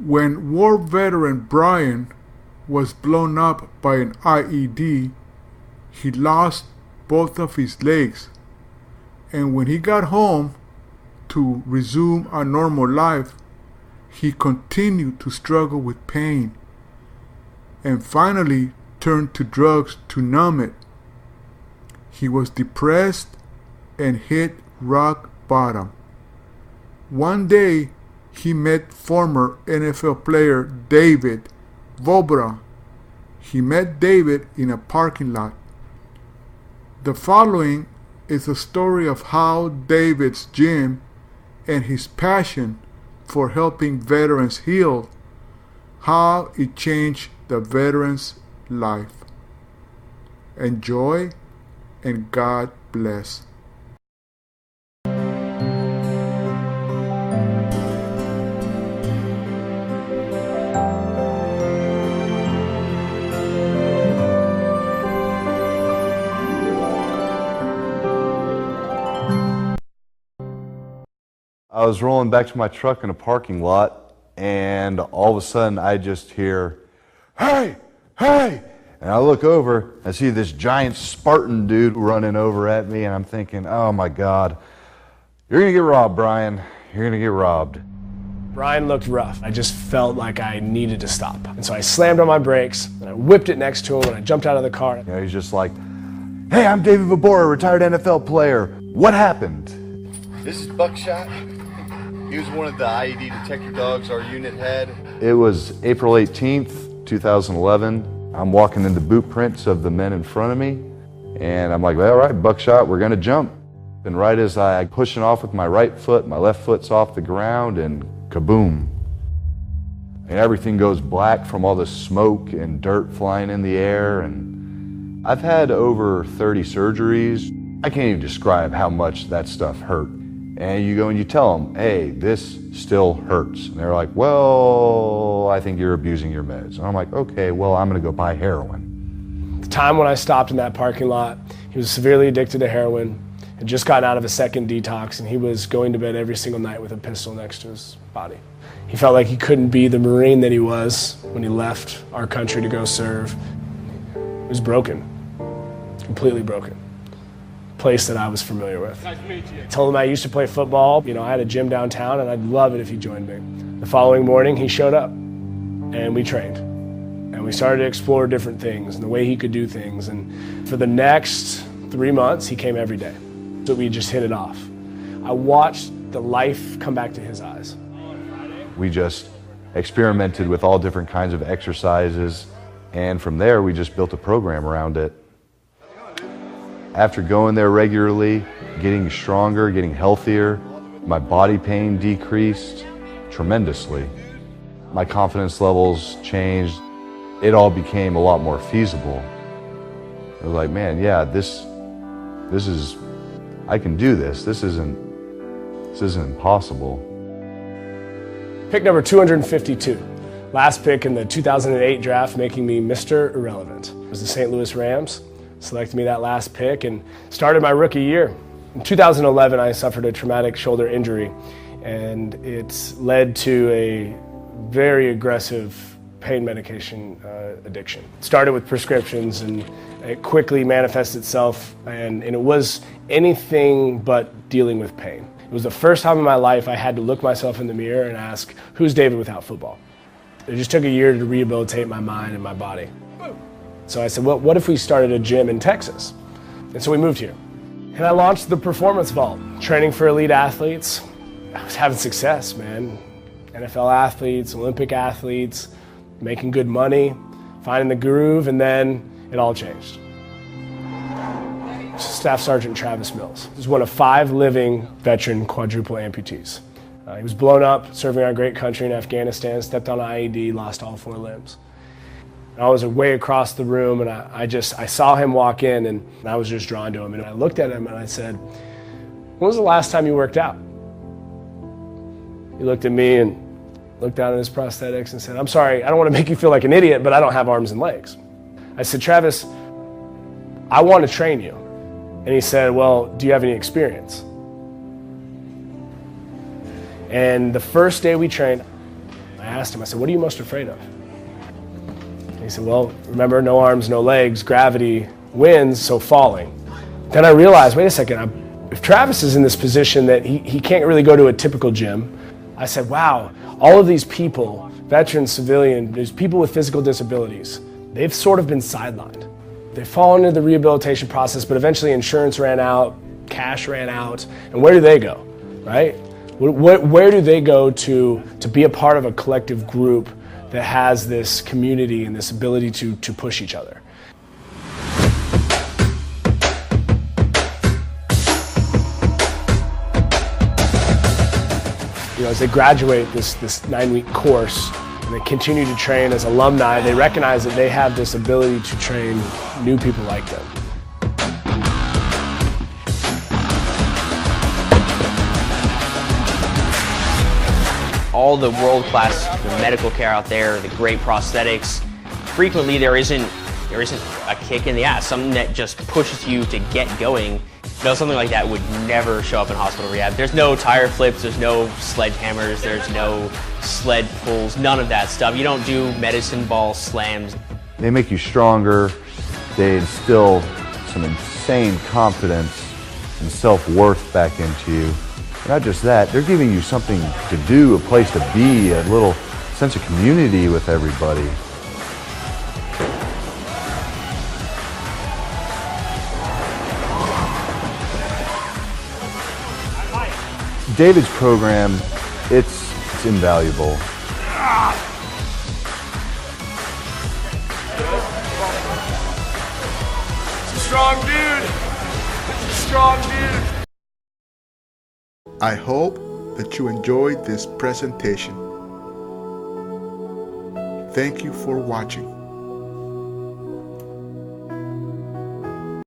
When war veteran Brian was blown up by an IED, he lost both of his legs, and when he got home to resume a normal life, he continued to struggle with pain and finally turned to drugs to numb it. He was depressed and hit rock bottom. One day, he met former NFL player David Vobra. He met David in a parking lot. The following is a story of how David's gym and his passion for helping veterans heal, how it changed the veteran's life. Enjoy, and God bless. I was rolling back to my truck in a parking lot, and all of a sudden I just hear, "Hey, hey!" And I look over, I see this giant Spartan dude running over at me, and I'm thinking, oh my God, you're gonna get robbed, Brian. You're gonna get robbed. Brian looked rough. I just felt like I needed to stop. And so I slammed on my brakes, and I whipped it next to him, and I jumped out of the car. You know, he's just like, "Hey, I'm David Vobra, retired NFL player. What happened?" This is Buckshot. He was one of the IED detector dogs our unit had. It was April 18th, 2011. I'm walking in the boot prints of the men in front of me, and I'm like, all right, Buckshot, we're gonna jump. And right as I pushing off with my right foot, my left foot's off the ground, and kaboom. And everything goes black from all the smoke and dirt flying in the air. And I've had over 30 surgeries. I can't even describe how much that stuff hurt. And you go and you tell them, hey, this still hurts. And they're like, well, I think you're abusing your meds. And I'm like, okay, well, I'm gonna go buy heroin. The time when I stopped in that parking lot, he was severely addicted to heroin, had just gotten out of a second detox, and he was going to bed every single night with a pistol next to his body. He felt like he couldn't be the Marine that he was when he left our country to go serve. He was broken, completely broken. Place that I was familiar with. Nice to meet you. I told him I used to play football. You know, I had a gym downtown, and I'd love it if he joined me. The following morning, he showed up, and we trained. And we started to explore different things and the way he could do things. And for the next 3 months, he came every day. So we just hit it off. I watched the life come back to his eyes. We just experimented with all different kinds of exercises, and from there, we just built a program around it. After going there regularly, getting stronger, getting healthier, my body pain decreased tremendously. My confidence levels changed. It all became a lot more feasible. I was like, man, yeah, this is, I can do this. This isn't impossible. Pick number 252. Last pick in the 2008 draft, making me Mr. Irrelevant. It was the St. Louis Rams. Selected me that last pick and started my rookie year. In 2011, I suffered a traumatic shoulder injury, and it led to a very aggressive pain medication addiction. It started with prescriptions, and it quickly manifested itself, and it was anything but dealing with pain. It was the first time in my life I had to look myself in the mirror and ask, who's David without football? It just took a year to rehabilitate my mind and my body. So I said, well, what if we started a gym in Texas? And so we moved here. And I launched the Performance Vault, training for elite athletes. I was having success, man. NFL athletes, Olympic athletes, making good money, finding the groove, and then it all changed. Staff Sergeant Travis Mills. He was one of 5 living veteran quadruple amputees. He was blown up serving our great country in Afghanistan, stepped on an IED, lost all 4 limbs. I was way across the room, and I saw him walk in, and I was just drawn to him. And I looked at him and I said, when was the last time you worked out? He looked at me and looked down at his prosthetics and said, I'm sorry, I don't want to make you feel like an idiot, but I don't have arms and legs. I said, Travis, I want to train you. And he said, well, do you have any experience? And the first day we trained, I asked him, I said, what are you most afraid of? And he said, well, remember, no arms, no legs, gravity wins, so falling. Then I realized, wait a second, if Travis is in this position that he can't really go to a typical gym, I said, wow, all of these people, veterans, civilian, there's people with physical disabilities, they've sort of been sidelined. They fall into the rehabilitation process, but eventually insurance ran out, cash ran out, and where do they go, right? Where do they go to be a part of a collective group that has this community and this ability to push each other? You know, as they graduate this 9-week course and they continue to train as alumni, they recognize that they have this ability to train new people like them. All the world-class medical care out there, the great prosthetics, frequently there isn't a kick in the ass, something that just pushes you to get going. You know, something like that would never show up in hospital rehab. There's no tire flips, there's no sledgehammers, there's no sled pulls, none of that stuff. You don't do medicine ball slams. They make you stronger. They instill some insane confidence and self-worth back into you. Not just that, they're giving you something to do, a place to be, a little sense of community with everybody. David's program, it's invaluable. It's a strong dude. It's a strong dude. I hope that you enjoyed this presentation. Thank you for watching.